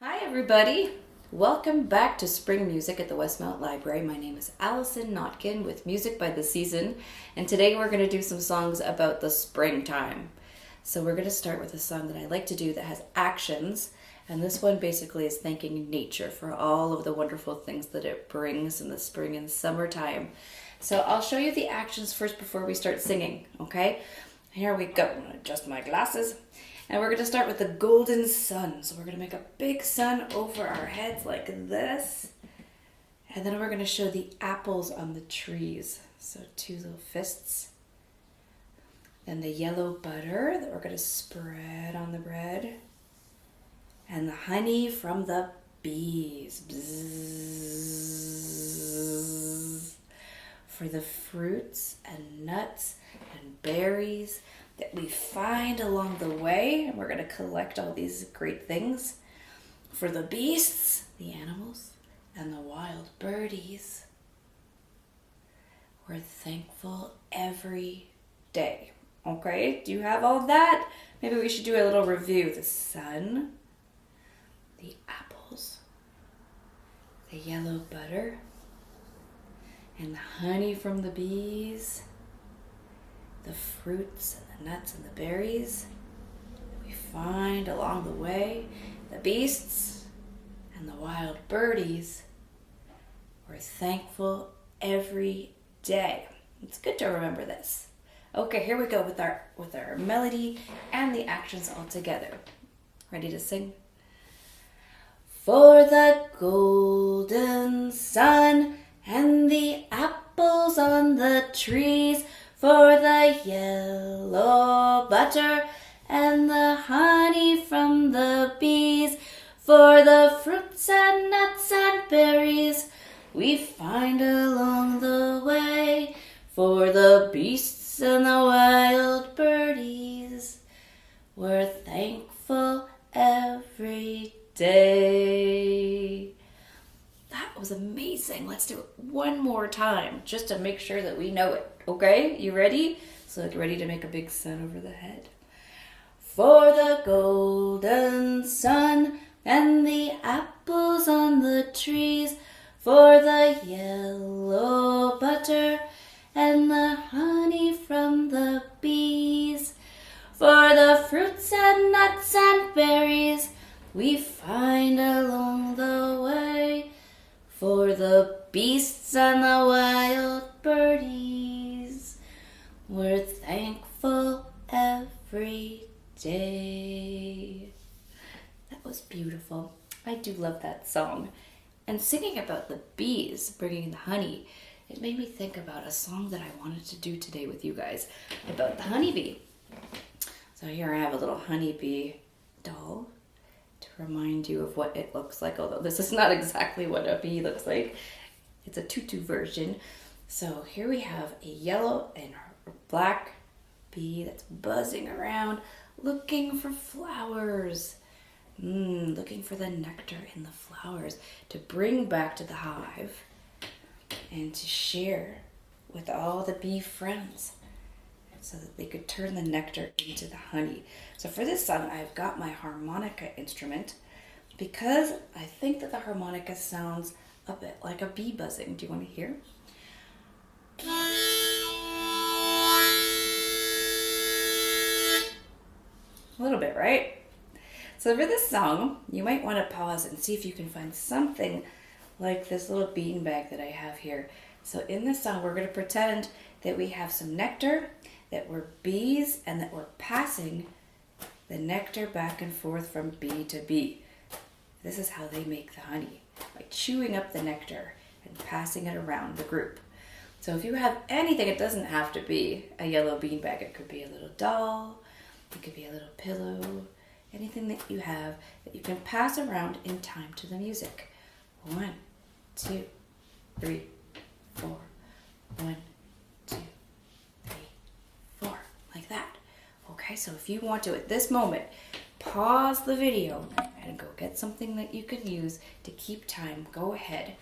Hi everybody! Welcome back to Spring Music at the Westmount Library. My name is Allison Notkin with Music by the Season, and today we're going to do some songs about the springtime. So we're going to start with a song that I like to do that has actions, and this one basically is thanking nature for all of the wonderful things that it brings in the spring and summertime. So I'll show you the actions first before we start singing, okay? Here we go. I'm going to adjust my glasses. And we're going to start with the golden sun. So we're going to make a big sun over our heads like this. And then we're going to show the apples on the trees. So two little fists. Then the yellow butter that we're going to spread on the bread. And the honey from the bees. Bzzz. For the fruits and nuts and berries that we find along the way, and we're going to collect all these great things. For the beasts, the animals, and the wild birdies, we're thankful every day. Okay, do you have all that? Maybe we should do a little review. The sun, the apples, the yellow butter, and the honey from the bees, the fruits and the nuts and the berries we find along the way, the beasts and the wild birdies. We're thankful every day. It's good to remember this. Okay, here we go with our melody and the actions all together. Ready to sing? For the golden sun and the apples on the trees, for the yellow butter and the honey from the bees, for the fruits and nuts and berries we find along the way, for the beasts and the wild birdies, we're thankful every day. That was amazing. Let's do it one more time just to make sure that we know it. Okay, you ready? So get ready to make a big sun over the head. For the golden sun and the apples on the trees, for the yellow butter and the honey from the bees, for the fruits and nuts and berries we find along the way, for the beasts and the wild birdies, we're thankful every day. That was beautiful. I do love that song. And singing about the bees bringing the honey, it made me think about a song that I wanted to do today with you guys about the honeybee. So here I have a little honeybee doll to remind you of what it looks like, although this is not exactly what a bee looks like. It's a tutu version. So here we have a yellow and black bee that's buzzing around looking for flowers. Looking for the nectar in the flowers to bring back to the hive and to share with all the bee friends so that they could turn the nectar into the honey. So for this song, I've got my harmonica instrument because I think that the harmonica sounds a bit like a bee buzzing. Do you want to hear? A little bit, right? So for this song, you might want to pause and see if you can find something like this little beanbag that I have here. So in this song, we're going to pretend that we have some nectar, that we're bees, and that we're passing the nectar back and forth from bee to bee. This is how they make the honey, by chewing up the nectar and passing it around the group. So if you have anything, it doesn't have to be a yellow beanbag. It could be a little doll, it could be a little pillow, anything that you have that you can pass around in time to the music. 1, 2, 3, 4. 1, 2, 3, 4. Like that. Okay, so if you want to, at this moment, pause the video and go get something that you can use to keep time. Go ahead.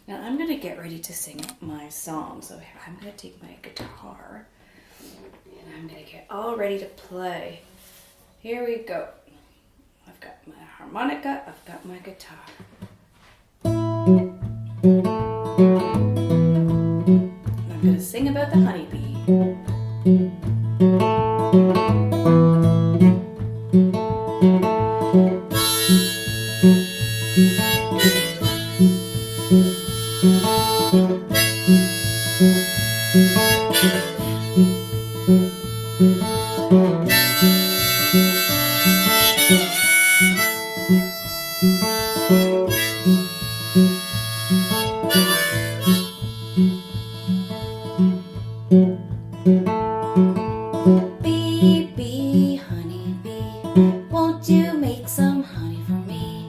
Now I'm going to get ready to sing my song. So I'm going to take my guitar and I'm going to get all ready to play. Here we go. I've got my harmonica, I've got my guitar. And I'm going to sing about the honeybee. Bee, bee, honeybee, won't you make some honey for me?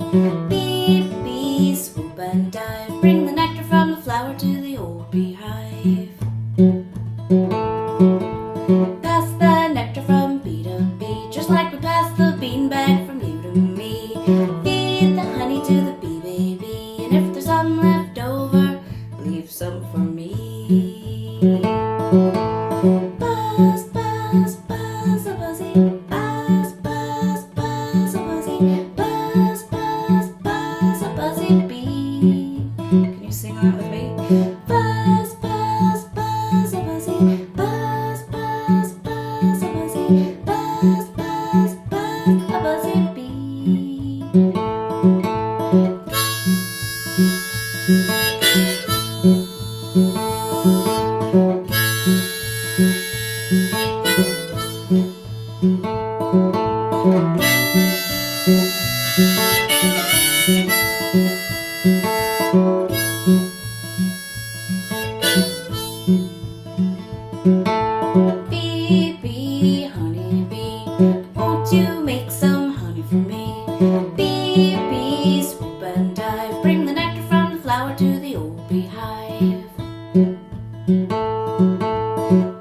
Bee, bee, swoop and dive, bring the nectar from the flower to the old beehive. Pass the nectar from bee to bee, just like we pass the beanbag from you to me. Feed the honey to the bee baby, and if there's some left over, leave some for me. Buzz, buzz, buzz, a buzzy, buzz, buzz, buzz, a buzzy, buzz, buzz, buzz, a buzzy bee. Can you sing that with me? Buzz, buzz, buzz, a buzzy, buzz, buzz, buzz, a buzzy, buzz, buzz, buzz, a buzzy bee. Bee, bee, honeybee, won't you make some honey for me? Bee, bee, swoop and dive, bring the nectar from the flower to the old beehive.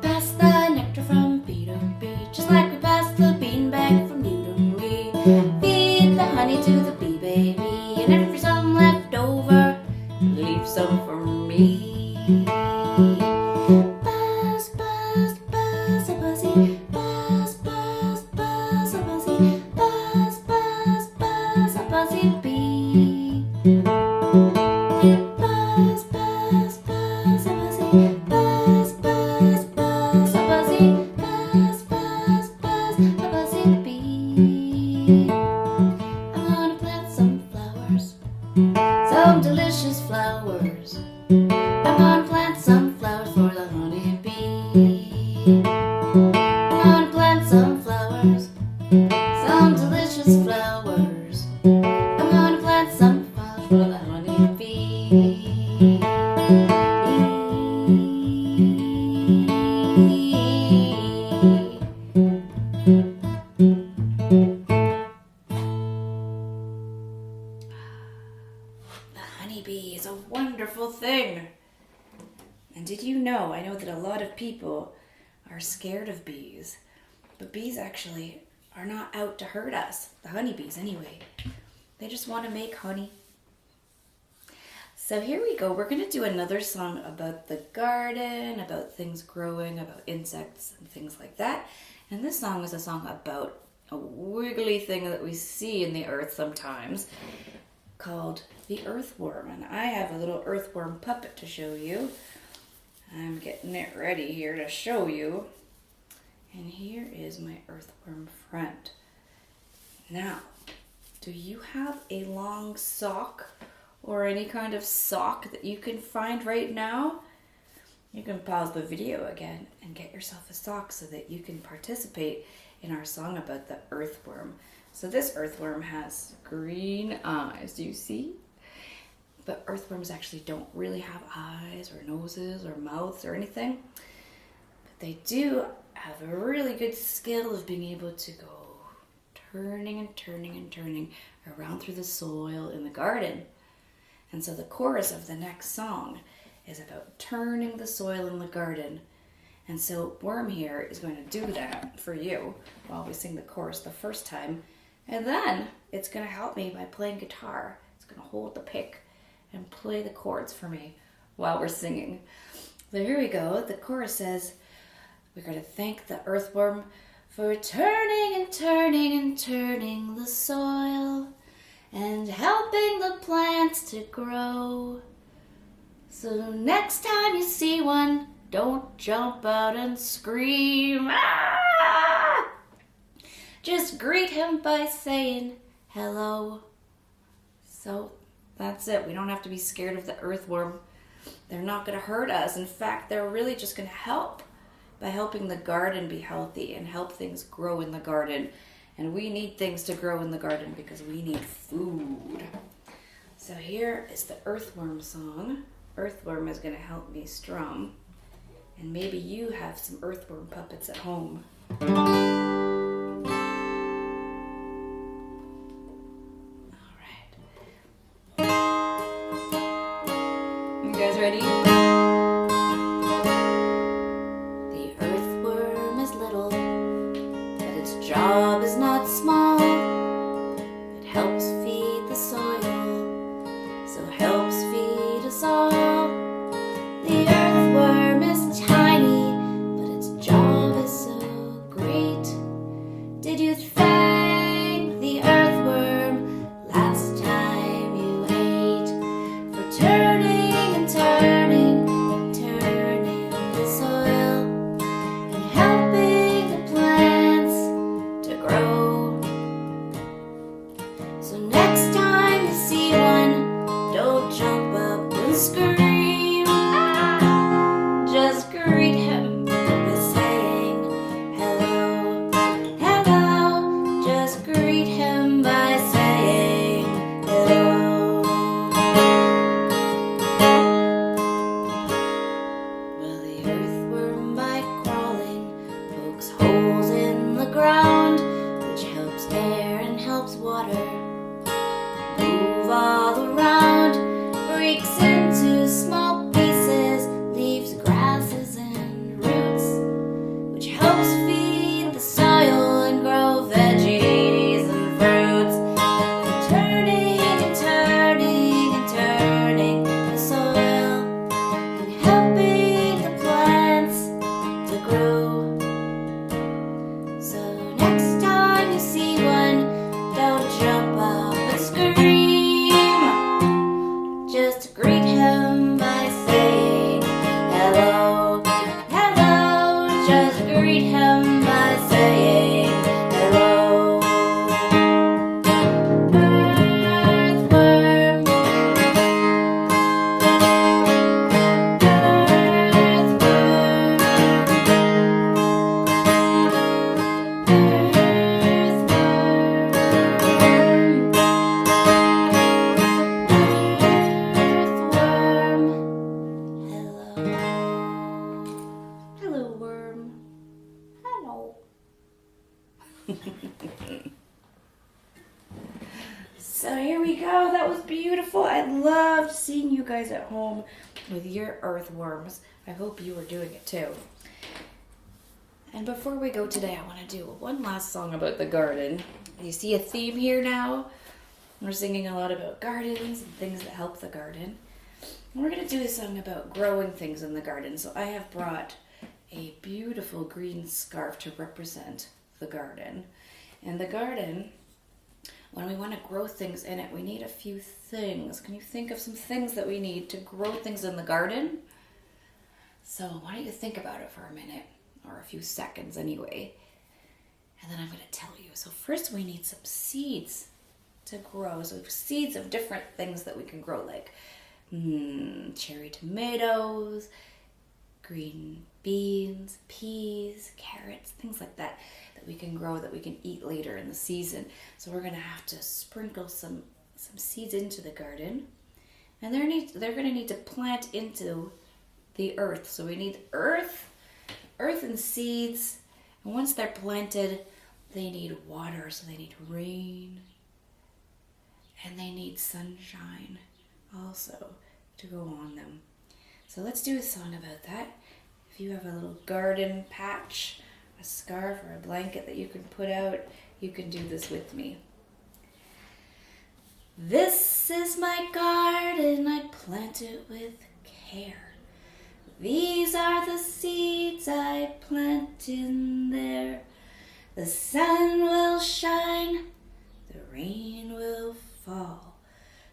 Pass the nectar from bee to bee, just like we pass the beanbag from you to me. Feed the honey to the bee baby, and if there's some left over, leave some for me. Buzz, buzz, buzz, a buzzy, buzz, buzz, buzz, a buzzy, buzz, buzz, buzz, a buzzy bee. Buzz, buzz, buzz, a buzzy, buzz, buzz, buzz, a buzzy, buzz, buzz, buzz, a buzzy bee. I'm gonna plant some flowers, some delicious flowers. I'm gonna plant some flowers for the honeybee. I'm gonna plant some flowers, some delicious flowers. I'm gonna plant some flowers for the honeybee. The honeybee is a wonderful thing. And did you know, I know that a lot of people are scared of bees, but bees actually are not out to hurt us, the honeybees anyway. They just want to make honey. So here we go. We're going to do another song about the garden, about things growing, about insects and things like that. And this song is a song about a wiggly thing that we see in the earth sometimes called the earthworm. And I have a little earthworm puppet to show you. I'm getting it ready here to show you. And here is my earthworm friend. Now, do you have a long sock or any kind of sock that you can find right now? You can pause the video again and get yourself a sock so that you can participate in our song about the earthworm. So this earthworm has green eyes. Do you see? But earthworms actually don't really have eyes or noses or mouths or anything. But they do have a really good skill of being able to go turning and turning and turning around through the soil in the garden. And so the chorus of the next song is about turning the soil in the garden. And so Worm here is going to do that for you while we sing the chorus the first time. And then it's going to help me by playing guitar. It's going to hold the pick and play the chords for me while we're singing. So here we go. The chorus says, we're going to thank the earthworm for turning and turning and turning the soil and helping the plants to grow. So next time you see one, don't jump out and scream, "Ah!" Just greet him by saying hello. So that's it. We don't have to be scared of the earthworm. They're not going to hurt us. In fact, they're really just going to help by helping the garden be healthy and help things grow in the garden. And we need things to grow in the garden because we need food. So here is the Earthworm Song. Earthworm is going to help me strum. And maybe you have some earthworm puppets at home. You guys ready? The earthworm is little, but its job is not small. It helps feed the soil, so helps feed us all. The earthworm is tiny, but its job is so great. Did you thank the earthworm last time you ate for turning and turning and turning the soil and helping the plants to grow? So next time you see one, don't jump up and scream. Just greet him by saying hello, hello. Just greet him by saying hello. Well, the earthworm by crawling pokes holes in the ground, which helps air and helps water move all around. Breaks into small pieces, leaves, grasses, and roots, which helps feed the soil and grow veggies and fruits. Turning and turning and turning the soil and helping the plants to grow. So next time you see one, don't jump up and scream. Just greet him by saying hello, hello. Just greet him by saying hello. Earthworm, hello, worm. Hello. So here we go. That was beautiful. I loved seeing you guys at home with your earthworms. I hope you were doing it too. And before we go today, I want to do one last song about the garden. You see a theme here now? We're singing a lot about gardens and things that help the garden. And we're going to do a song about growing things in the garden. So I have brought a beautiful green scarf to represent the garden. And the garden, when we want to grow things in it, we need a few things. Can you think of some things that we need to grow things in the garden? So why don't you think about it for a minute, or a few seconds anyway, and then I'm going to tell you. So first we need some seeds to grow. So seeds of different things that we can grow, like cherry tomatoes, green beans, peas, carrots, things like that we can grow, that we can eat later in the season. So we're going to have to sprinkle some seeds into the garden, and they're going to need to plant into the earth. So we need earth and seeds, and once they're planted, they need water, so they need rain, and they need sunshine also to go on them. So let's do a song about that. If you have a little garden patch, a scarf or a blanket that you can put out, you can do this with me. This is my garden, I plant it with care. These are the seeds I plant in there. The sun will shine, the rain will fall,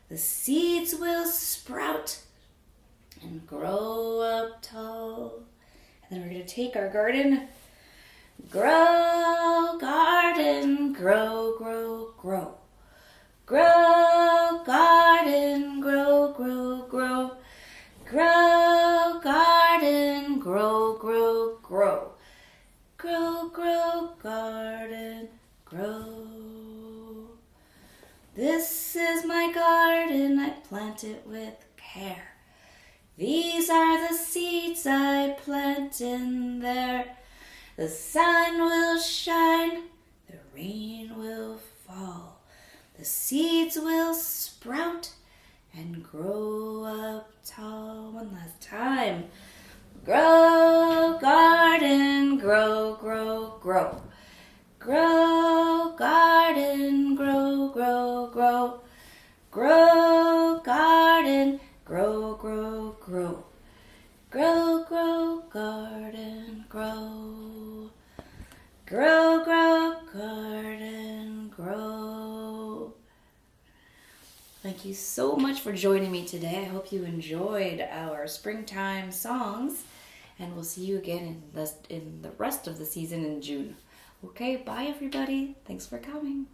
the seeds will sprout and grow up tall. And then we're going to take our garden, grow, garden, grow, grow, grow. Grow, garden, grow, grow, grow. Grow, garden, grow, grow, grow. Grow, grow, garden, grow. This is my garden, I plant it with care. These are the seeds I plant in there. The sun will shine, the rain will fall. The seeds will sprout and grow up tall. One last time. Grow, garden, grow, grow, grow. Grow, garden, grow, grow, grow. Grow, garden, grow, grow, grow. Grow, grow, garden, grow. Grow, grow, garden, grow. Thank you so much for joining me today. I hope you enjoyed our springtime songs, and we'll see you again in the rest of the season in June. Okay, bye everybody. Thanks for coming.